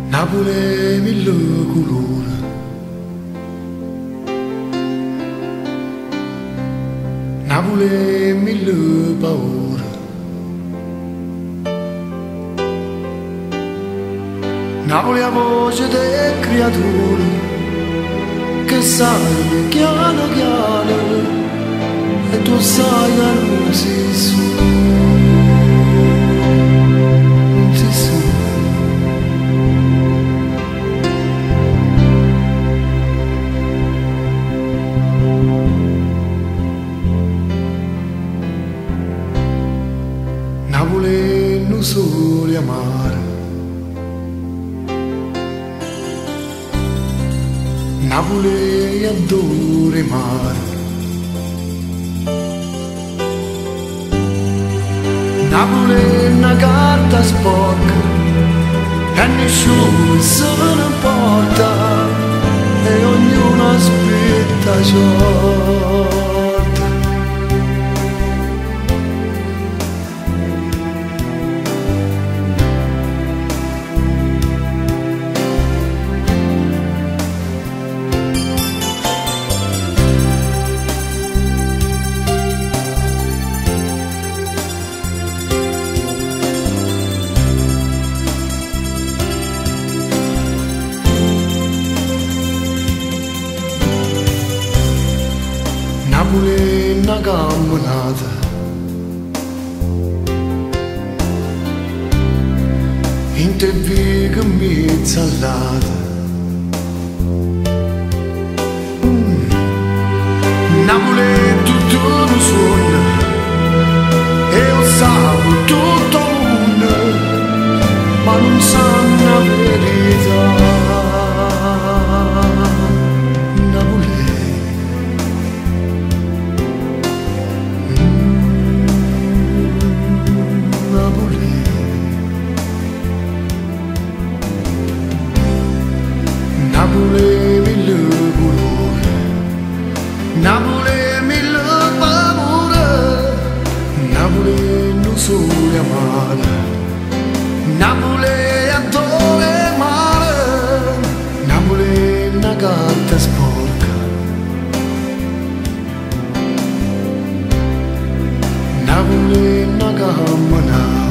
Napoli è mille colori, Napoli è mille paure, Napoli è la voce delle creature che sai piano piano e tu sai che non si su, non si su. Napoli non sole amare, Napoli adora il mare, Napoli è una carta sporca e nessuno se ne importa e ognuno aspetta ciò. Napoli è una camminata, in te viga mezz'allata. Napoli è tutto un sogno e lo sa tutto il mondo, ma non sanno la verità. Napoli è mille colori, Napoli è mille paure, Napoli non sole amare, Napoli adora il mare, Napoli è una carta sporca, Napoli è una camminata.